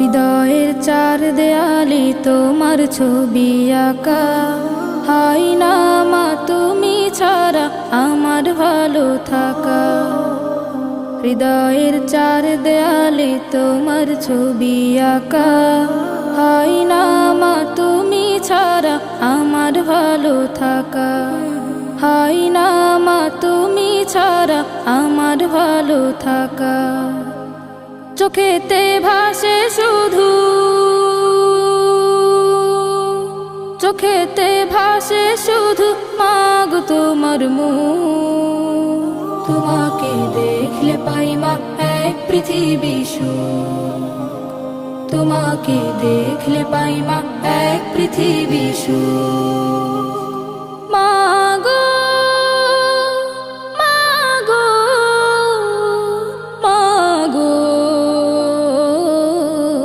হৃদয়ের চার দেয়ালে তোমার ছবি আঁকা, হাই না মা তুমি ছাড়া আমার ভালো থাকা। হৃদয়ের চার দেয়ালে তোমার ছবি আঁকা, হাই না মা তুমি ছাড়া আমার ভালো থাকা। হাই না মা তুমি ছাড়া আমার ভালো থাকা। চোখেতে ভাসে শুধু, চোখেতে ভাসে শুধু মাগো তোমার মুখ। তোমাকে দেখলে পাই মা এক পৃথিবী সুখ, তোমাকে দেখলে পাই মা এক পৃথিবী সুখ।